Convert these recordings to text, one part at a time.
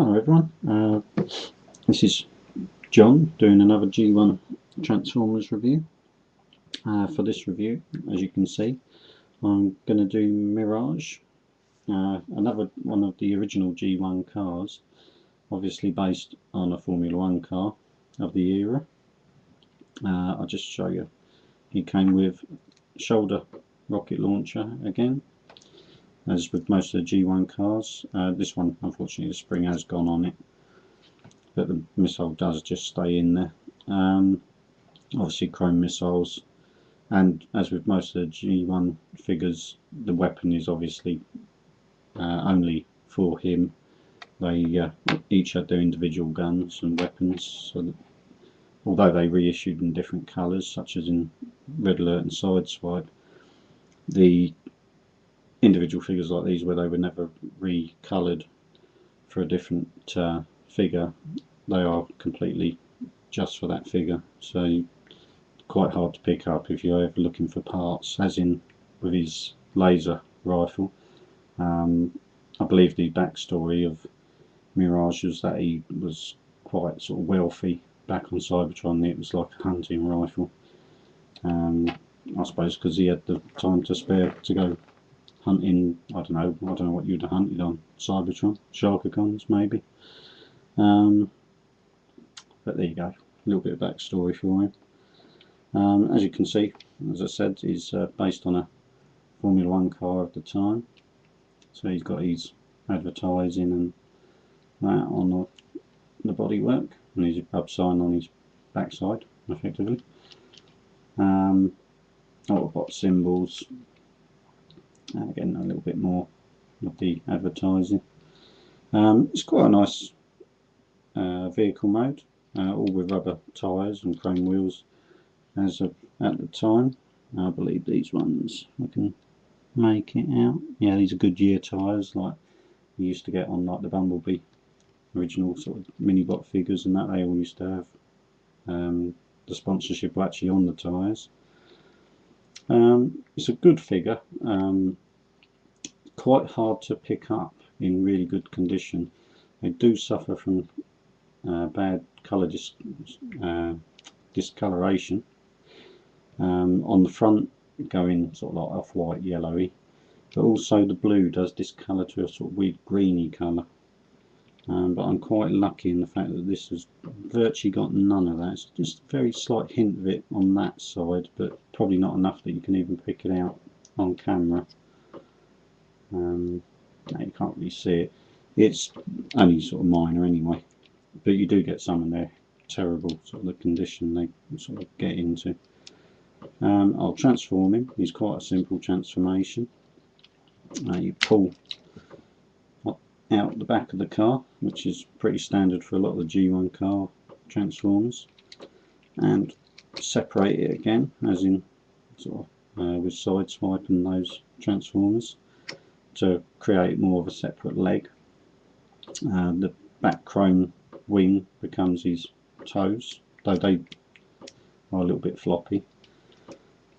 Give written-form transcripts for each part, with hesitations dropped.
Hello everyone, this is John doing another G1 Transformers review. For this review, as you can see, I'm going to do Mirage, another one of the original G1 cars, obviously based on a Formula 1 car of the era. I'll just show you. He came with shoulder rocket launcher again, as with most of the G1 cars. This one, unfortunately, the spring has gone on it, but the missile does just stay in there. Obviously chrome missiles, and as with most of the G1 figures, the weapon is obviously only for him. They each had their individual guns and weapons, so that although they reissued in different colours, such as in Red Alert and Sideswipe, the individual figures like these, where they were never recoloured for a different figure, they are completely just for that figure, so quite hard to pick up if you're ever looking for parts, as in with his laser rifle. I believe the backstory of Mirage was that he was quite sort of wealthy back on Cybertron. It was like a hunting rifle, I suppose because he had the time to spare to go hunting. I don't know what you'd have hunted on Cybertron, Sharkagons maybe. But there you go, a little bit of backstory for him. As you can see, as I said, he's based on a Formula 1 car of the time, so he's got his advertising and that on the bodywork, and his pub sign on his backside, effectively. Autobot symbols, again a little bit more of the advertising. It's quite a nice vehicle mode, all with rubber tyres and chrome wheels as of at the time. I believe these ones, I can make it out, yeah, these are Goodyear tyres like you used to get on like the Bumblebee original sort of mini-bot figures, and that they all used to have the sponsorship actually on the tyres. It's a good figure, quite hard to pick up in really good condition. They do suffer from bad colour discoloration. On the front, going sort of like off-white yellowy, but also the blue does discolour to a sort of weird greeny colour. But I'm quite lucky in the fact that this has virtually got none of that. It's just a very slight hint of it on that side, but probably not enough that you can even pick it out on camera. Now you can't really see it. It's only sort of minor anyway, but you do get some of their terrible sort of the condition they sort of get into. I'll transform him. He's quite a simple transformation. You pull out the back of the car, which is pretty standard for a lot of the G1 car transformers, and separate it again, as in sort of with Sideswipe and those transformers, to create more of a separate leg. The back chrome wing becomes his toes, though they are a little bit floppy,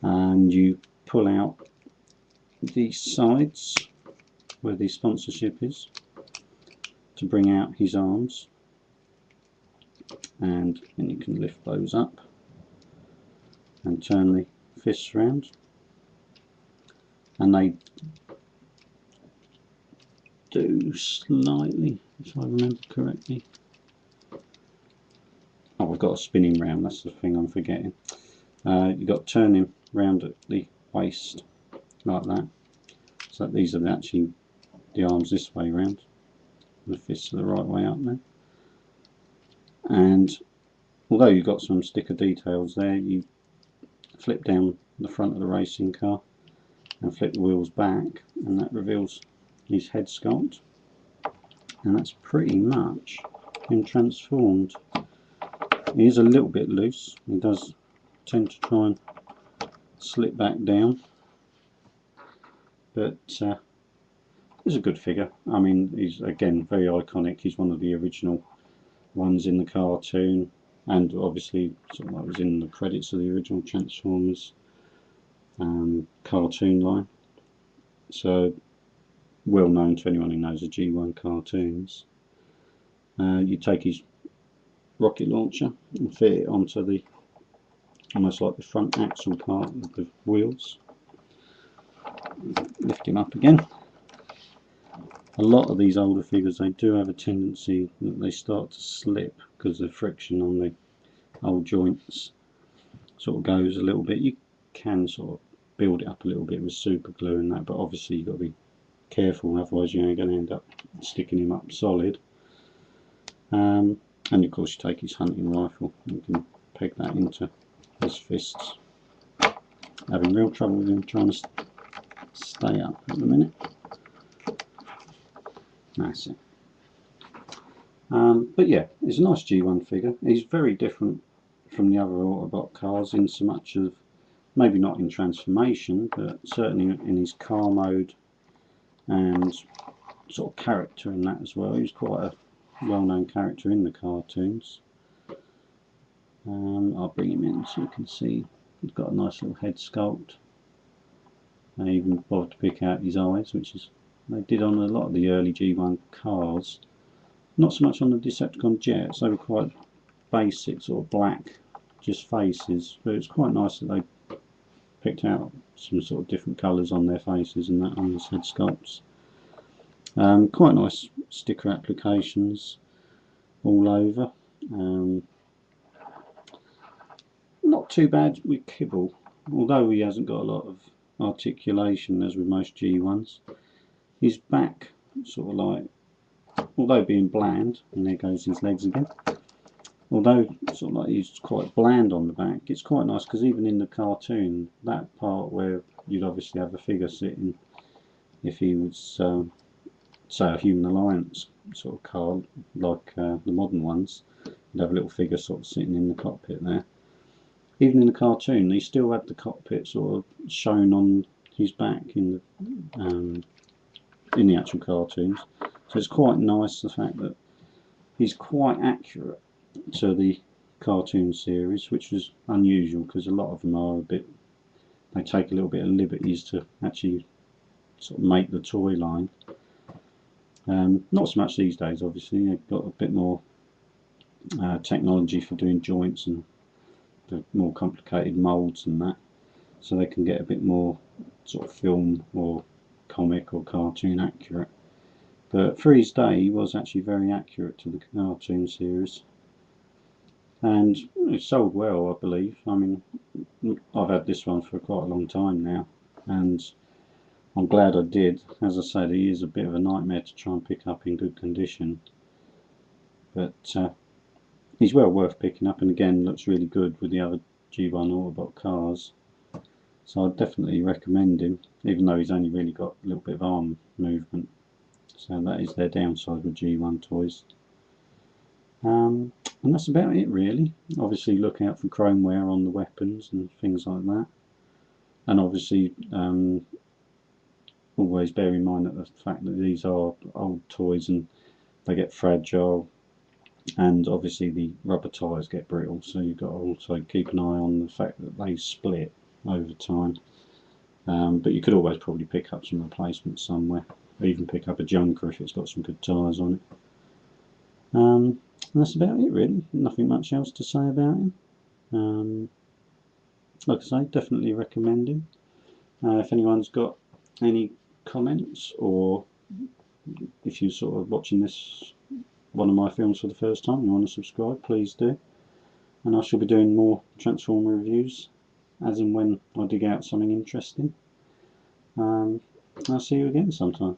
and you pull out the sides where the sponsorship is to bring out his arms, and then you can lift those up and turn the fists around, and they do slightly, if I remember correctly. Oh, I've got a spinning round, that's the thing I'm forgetting. You've got to turn him round at the waist like that, so that these are actually the arms this way round, the fists are the right way up there. And although you've got some sticker details there, you flip down the front of the racing car and flip the wheels back, and that reveals his head sculpt, and that's pretty much him transformed. He is a little bit loose, he does tend to try and slip back down, but it's a good figure. I mean, he's again very iconic. He's one of the original ones in the cartoon, and obviously sort of like was in the credits of the original Transformers cartoon line, so well known to anyone who knows the G1 cartoons. You take his rocket launcher and fit it onto the almost like the front axle part of the wheels. Lift him up again. A lot of these older figures, they do have a tendency that they start to slip because the friction on the old joints sort of goes a little bit. You can sort of build it up a little bit with super glue and that, but obviously you've got to be careful, otherwise you're going to end up sticking him up solid. And of course you take his hunting rifle, you can peg that into his fists. Having real trouble with him trying to stay up at the minute. That's it. But yeah, it's a nice G1 figure. He's very different from the other Autobot cars in so much of, maybe not in transformation, but certainly in his car mode and sort of character in that as well. He's quite a well-known character in the cartoons. I'll bring him in so you can see he's got a nice little head sculpt. I even bothered to pick out his eyes, which is they did on a lot of the early G1 cars. Not so much on the Decepticon jets, they were quite basic, sort of black, just faces, but it's quite nice that they picked out some sort of different colours on their faces and that on his head sculpts. Quite nice sticker applications all over. Not too bad with kibble, although he hasn't got a lot of articulation as with most G1s. His back sort of like, although being bland, and there goes his legs again, although sort of like he's quite bland on the back, it's quite nice because even in the cartoon, that part where you'd obviously have a figure sitting, if he was say a Human Alliance sort of car like the modern ones, you'd have a little figure sort of sitting in the cockpit there. Even in the cartoon, he still had the cockpit sort of shown on his back in the actual cartoons. So it's quite nice the fact that he's quite accurate to the cartoon series, which was unusual because a lot of them are a bit, they take a little bit of liberties to actually sort of make the toy line. Not so much these days, obviously. They've got a bit more technology for doing joints and the more complicated moulds and that, so they can get a bit more sort of film or comic or cartoon accurate. But for his day, he was actually very accurate to the cartoon series, and it sold well, I believe. I mean, I've had this one for quite a long time now, and I'm glad I did. As I said, he is a bit of a nightmare to try and pick up in good condition, but he's well worth picking up, and again looks really good with the other G1 Autobot cars. So I'd definitely recommend him, even though he's only really got a little bit of arm movement. So that is their downside with G1 toys. And that's about it really. Obviously look out for chrome wear on the weapons and things like that. And obviously always bear in mind that the fact that these are old toys and they get fragile, and obviously the rubber tyres get brittle, so you've got to also keep an eye on the fact that they split over time. But you could always probably pick up some replacements somewhere, or even pick up a junker if it's got some good tyres on it. And that's about it really. Nothing much else to say about him. Like I say, definitely recommend him. If anyone's got any comments, or if you're sort of watching this one of my films for the first time and you want to subscribe, please do. And I shall be doing more Transformer reviews as and when I dig out something interesting. I'll see you again sometime.